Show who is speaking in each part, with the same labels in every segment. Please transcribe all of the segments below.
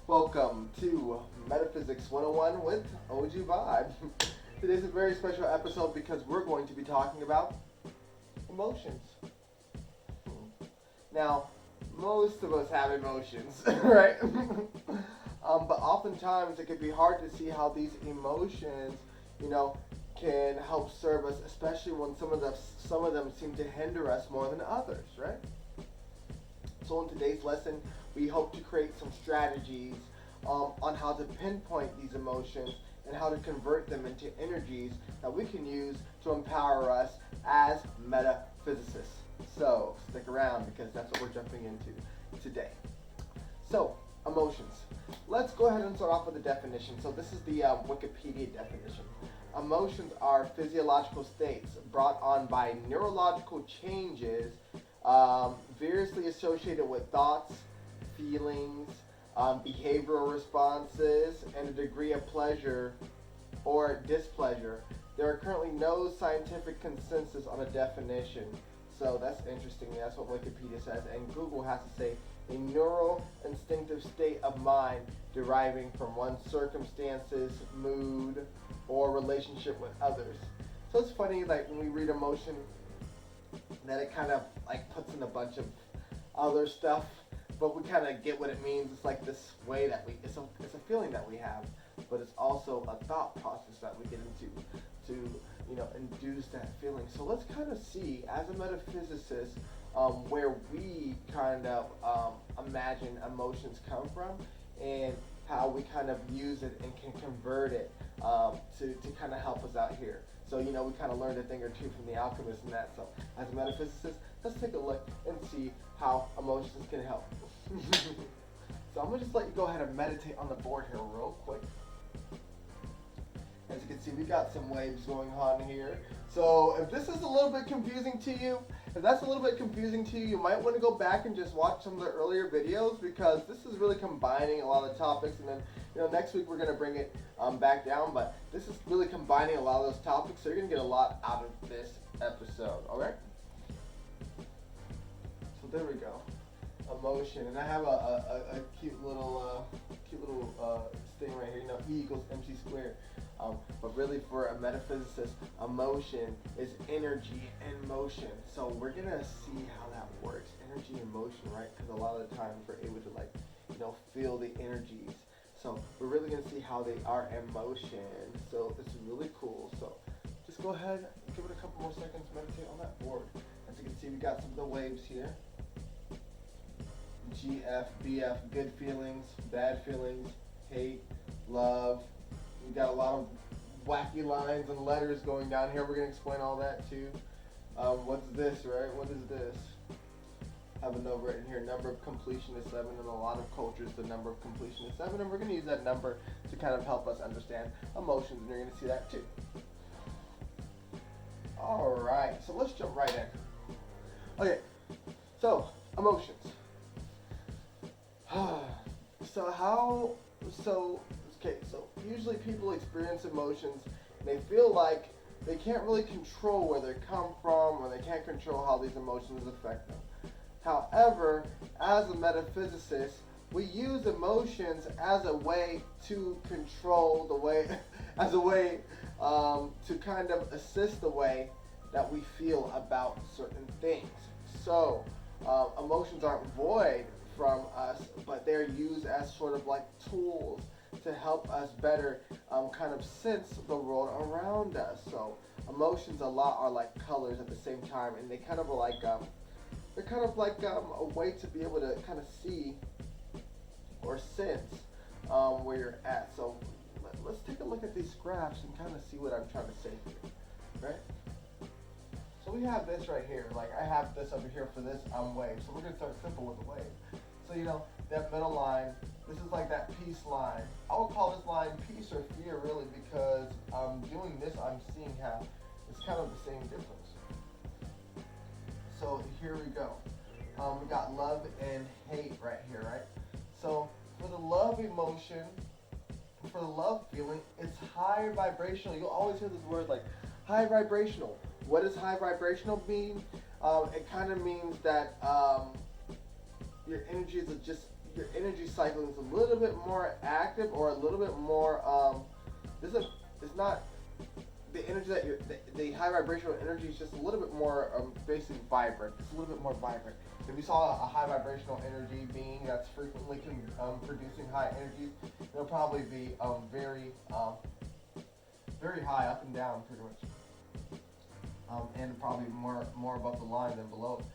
Speaker 1: Welcome to Metaphysics 101 with OG Vibe. Today's a very special episode because we're going to be talking about emotions. Now, most of us have emotions, right? But oftentimes it can be hard to see how these emotions, can help serve us, especially when some of them seem to hinder us more than others, right? So in today's lesson, we hope to create some strategies on how to pinpoint these emotions and how to convert them into energies that we can use to empower us as metaphysicists. So stick around because that's what we're jumping into today. So, emotions. Let's go ahead and start off with the definition. So this is the Wikipedia definition. Emotions are physiological states brought on by neurological changes variously associated with thoughts, feelings, behavioral responses, and a degree of pleasure or displeasure. There are currently no scientific consensus on a definition. So that's interesting. That's what Wikipedia says. And Google has to say a neural instinctive state of mind deriving from one's circumstances, mood, or relationship with others. So it's funny, like when we read emotion, that it kind of like puts in a bunch of other stuff, but we kind of get what it means. It's like this way that it's a feeling that we have, but it's also a thought process that we get into to induce that feeling. So let's kind of see, as a metaphysicist, where we kind of imagine emotions come from and how we kind of use it and can convert it to kind of help us out here. So, we kind of learned a thing or two from the alchemist and that. So, as a metaphysicist, let's take a look and see how emotions can help. So, I'm going to just let you go ahead and meditate on the board here real quick. As you can see, we got some waves going on here. So, if this is a little bit confusing to you, if that's a little bit confusing to you, you might want to go back and just watch some of the earlier videos because this is really combining a lot of the topics. And then, next week we're going to bring it back down. But this is really combining a lot of those topics, so you're going to get a lot out of this episode. All right? So there we go. Emotion, and I have a cute little thing right here. E equals mc squared. But really, for a metaphysicist, emotion is energy and motion. So we're gonna see how that works, energy and motion, right? Because a lot of the times we're able to feel the energies. So we're really gonna see how they are in motion. So it's really cool. So just go ahead, give it a couple more seconds, meditate on that board. As you can see, we got some of the waves here. GF, BF, good feelings, bad feelings, hate, love. We got a lot of wacky lines and letters going down here. We're going to explain all that too. What's this, right? What is this? I have a number written here. Number of completion is 7. In a lot of cultures, the number of completion is 7. And we're going to use that number to kind of help us understand emotions. And you're going to see that too. Alright, so let's jump right in. Okay, so emotions. So usually people experience emotions and they feel like they can't really control where they come from or they can't control how these emotions affect them. However, as a metaphysicist, we use emotions as a way to control as a way to kind of assist the way that we feel about certain things. So emotions aren't void from us, but they're used as sort of like tools to help us better kind of sense the world around us. So emotions a lot are like colors at the same time, and they kind of are like a way to be able to kind of see or sense where you're at. So let's take a look at these graphs and kind of see what I'm trying to say here, right? So we have this right here. Like I have this over here for this wave. So we're gonna start simple with the wave. So that middle line, this is like that peace line. I would call this line peace or fear really because doing this I'm seeing how it's kind of the same difference. So here we go. We got love and hate right here, right? So for the love emotion, for the love feeling, it's high vibrational. You'll always hear this word like high vibrational. What does high vibrational mean? It kind of means that your energies are just your energy cycle is a little bit more active or a little bit more this is it's not the energy that the high vibrational energy is just a little bit more basically vibrant. It's a little bit more vibrant. If you saw a high vibrational energy being that's frequently producing high energies, it'll probably be very very high up and down pretty much, and probably more above the line than below it.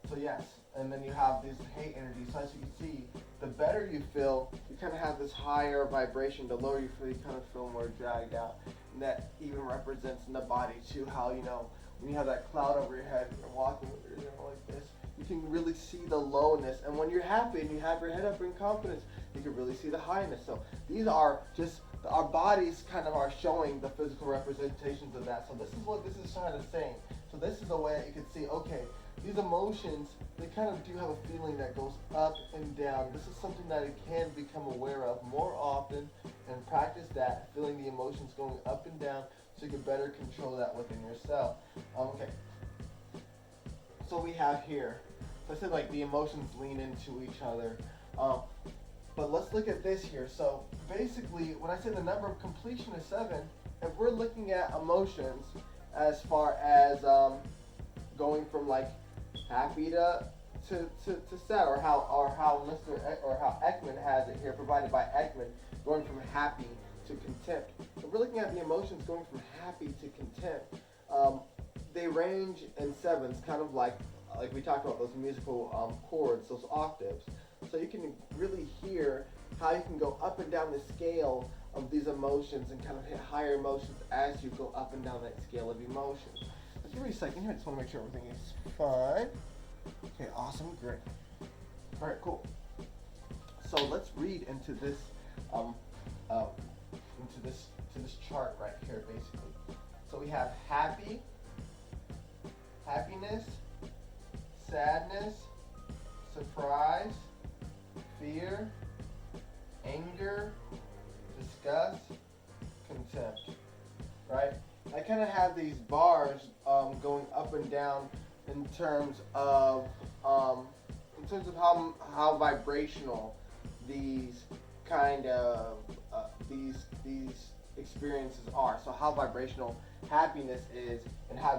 Speaker 1: So yes, and then you have these hate energies. So as you can see, the better you feel, you kind of have this higher vibration. The lower you feel, you kind of feel more dragged out. And that even represents in the body too, how, you know, when you have that cloud over your head, you're walking like this, you can really see the lowness. And when you're happy and you have your head up in confidence, you can really see the highness. So these are just, our bodies kind of are showing the physical representations of that. So this is what this is kind of saying. So this is a way that you can see, okay, these emotions, they kind of do have a feeling that goes up and down. This is something that it can become aware of more often and practice that, feeling the emotions going up and down so you can better control that within yourself. Okay. So we have here, so I said like the emotions lean into each other. But let's look at this here. So basically, when I say the number of completion is 7, if we're looking at emotions as far as going from like happy to sad, or how Ekman has it here, provided by Ekman, going from happy to contempt. If we're looking at the emotions going from happy to contempt, they range in 7s, kind of like we talked about those musical chords, those octaves. So you can really hear how you can go up and down the scale of these emotions and kind of hit higher emotions as you go up and down that scale of emotions. Let's give me a second here. I just want to make sure everything is fine. Okay, awesome, great. All right, cool. So let's read into this to this chart right here, basically. So we have happy, happiness, sadness, surprise, fear, anger, disgust, contempt. Right? I kind of have these bars going up and down in terms of how vibrational these kind of these experiences are. So how vibrational happiness is, and how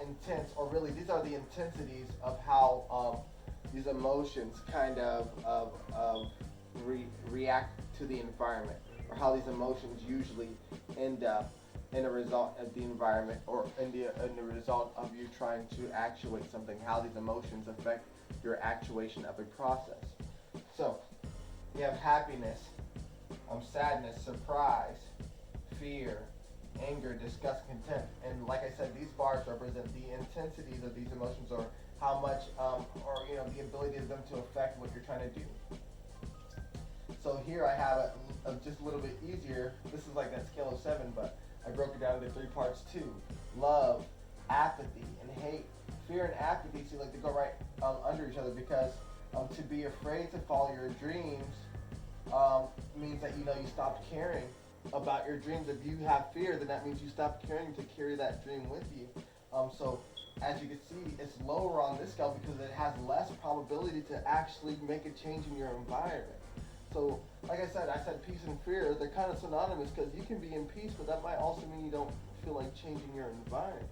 Speaker 1: intense, or really these are the intensities of how these emotions kind of react to the environment, or how these emotions usually end up in a result of the environment, or in the result of you trying to actuate something, how these emotions affect your actuation of a process. So you have happiness, sadness, surprise, fear, anger, disgust, contempt. And like I said, these bars represent the intensities of these emotions, or how much, or you know, the ability of them to affect what you're trying to do. So here I have it just a little bit easier. This is like that scale of 7, but I broke it down into 3 parts too. Love, apathy, and hate. Fear and apathy seem like they go right under each other, because to be afraid to follow your dreams means that, you know, you stopped caring about your dreams. If you have fear, then that means you stopped caring to carry that dream with you. So as you can see, it's lower on this scale because it has less probability to actually make a change in your environment. So, like I said peace and fear, they're kind of synonymous, because you can be in peace, but that might also mean you don't feel like changing your environment.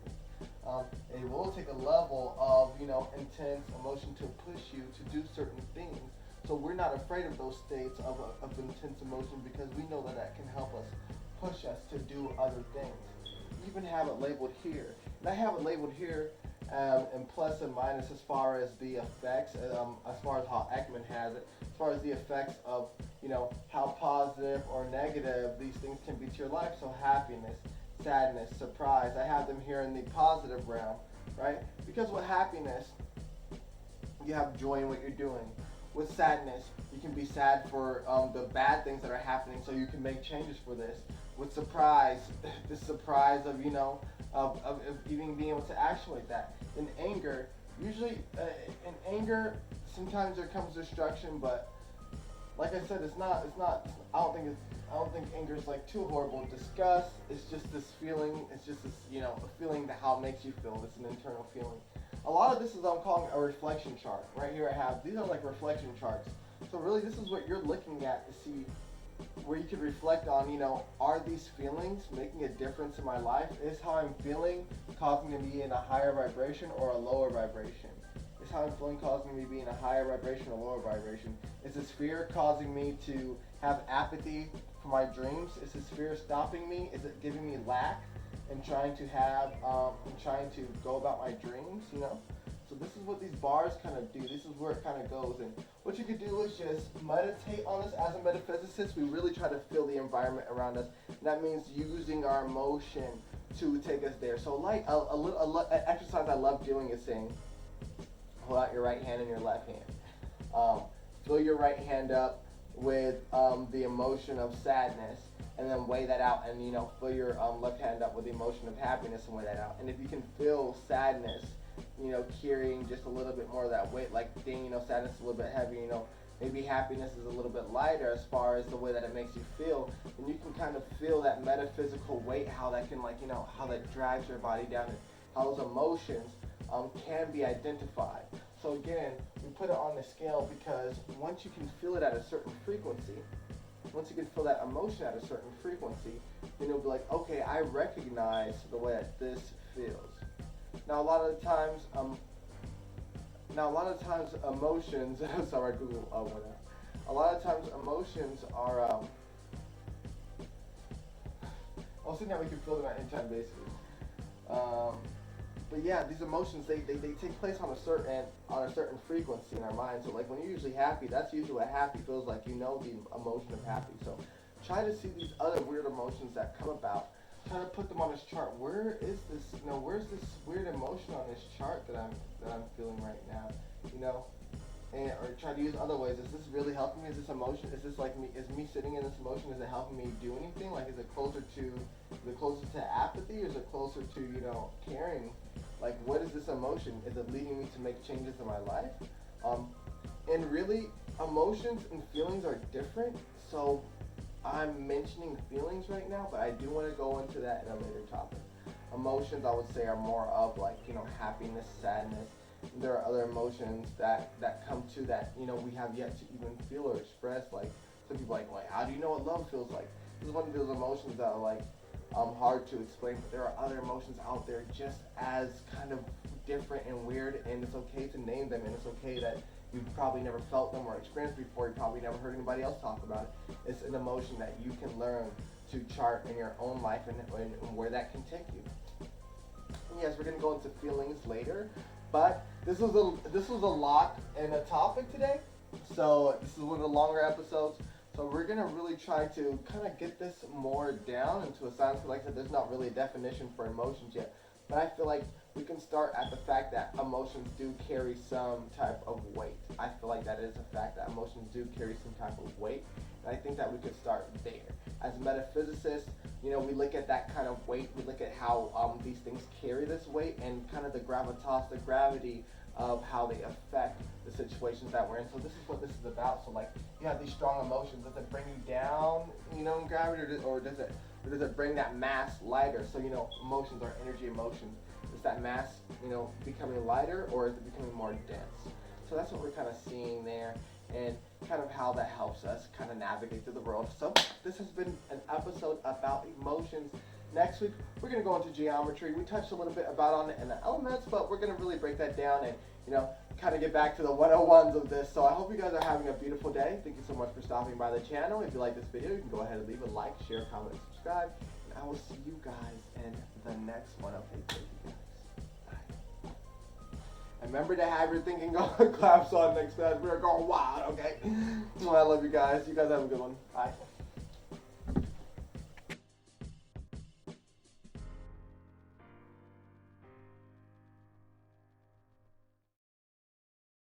Speaker 1: It will take a level of, you know, intense emotion to push you to do certain things. So we're not afraid of those states of intense emotion, because we know that that can help us, push us to do other things. You even have it labeled here. And I have it labeled here in plus and minus as far as the effects, as far as how Ekman has it, as far as the effects of, you know, how positive or negative these things can be to your life. So happiness, sadness, surprise, I have them here in the positive realm, right? Because with happiness, you have joy in what you're doing. With sadness, you can be sad for the bad things that are happening, so you can make changes for this. With surprise, the surprise of, you know, of even being able to actuate that. In anger, usually in anger, sometimes there comes destruction, but like I said, it's not. I don't think anger is like too horrible. Disgust is just this feeling. It's just this, you know, a feeling that how it makes you feel. It's an internal feeling. A lot of this is I'm calling a reflection chart. Right here I have, these are like reflection charts. So really this is what you're looking at to see where you could reflect on, are these feelings making a difference in my life? Is how I'm feeling causing me to be in a higher vibration or a lower vibration? Is how I'm feeling causing me to be in a higher vibration or lower vibration? Is this fear causing me to have apathy for my dreams? Is this fear stopping me? Is it giving me lack and trying to go about my dreams, So this is what these bars kind of do. This is where it kind of goes. And what you could do is just meditate on this. As a metaphysicist, we really try to feel the environment around us. And that means using our emotion to take us there. So like an exercise I love doing is saying, hold out your right hand and your left hand. Fill your right hand up with the emotion of sadness, and then weigh that out, and fill your left hand up with the emotion of happiness and weigh that out. And if you can feel sadness, carrying just a little bit more of that weight, like dang, sadness is a little bit heavy, maybe happiness is a little bit lighter as far as the way that it makes you feel, and you can kind of feel that metaphysical weight, how that can how that drags your body down, and how those emotions can be identified. So again, we put it on the scale because once you can feel it at a certain frequency, once you can feel that emotion at a certain frequency, then you'll be like, okay, I recognize the way that this feels. Now a lot of times emotions, sorry, Google went out. A lot of times emotions are, also now we can feel them at any time basically. But yeah, these emotions, they take place on a certain frequency in our mind. So like when you're usually happy, that's usually what happy feels like, the emotion of happy. So try to see these other weird emotions that come about. Try to put them on this chart. Where is this, where's this weird emotion on this chart that I'm feeling right now? Or try to use other ways. Is this really helping me? Is this emotion, is me sitting in this emotion, is it helping me do anything? Like is it closer to apathy, or is it closer to, caring? Like what is this emotion? Is it leading me to make changes in my life? And really, emotions and feelings are different. So I'm mentioning feelings right now, but I do want to go into that in a later topic. Emotions, I would say, are more of happiness, sadness. There are other emotions that come to that, we have yet to even feel or express. Like some people are like, how do you know what love feels like? This is one of those emotions that are hard to explain, but there are other emotions out there just as kind of different and weird, and it's okay to name them, and it's okay that you've probably never felt them or experienced before. You probably never heard anybody else talk about it. It's an emotion that you can learn to chart in your own life and where that can take you. And yes, we're going to go into feelings later, but this was a lot in a topic today. So this is one of the longer episodes. So we're going to really try to kind of get this more down into a science. Like I said, there's not really a definition for emotions yet, but I feel like we can start at the fact that emotions do carry some type of weight. I feel like that is a fact, that emotions do carry some type of weight, and I think that we could start there. As metaphysicists, we look at that kind of weight, we look at how these things carry this weight, and kind of the gravitas, the gravity of how they affect the situations that we're in. So this is what this is about. So like, you have these strong emotions. Does it bring you down, in gravity, or does it bring that mass lighter? So emotions are energy emotions. Is that mass, becoming lighter, or is it becoming more dense? So that's what we're kind of seeing there, and kind of how that helps us kind of navigate through the world. So this has been an episode about emotions. Next week, we're going to go into geometry. We touched a little bit on it in the elements, but we're going to really break that down and, kind of get back to the 101s of this. So I hope you guys are having a beautiful day. Thank you so much for stopping by the channel. If you like this video, you can go ahead and leave a like, share, comment, and subscribe. And I will see you guys in the next one. Okay, thank you guys. Bye. And remember to have your thinking claps on next time. We're going wild, okay? Well, I love you guys. You guys have a good one. Bye.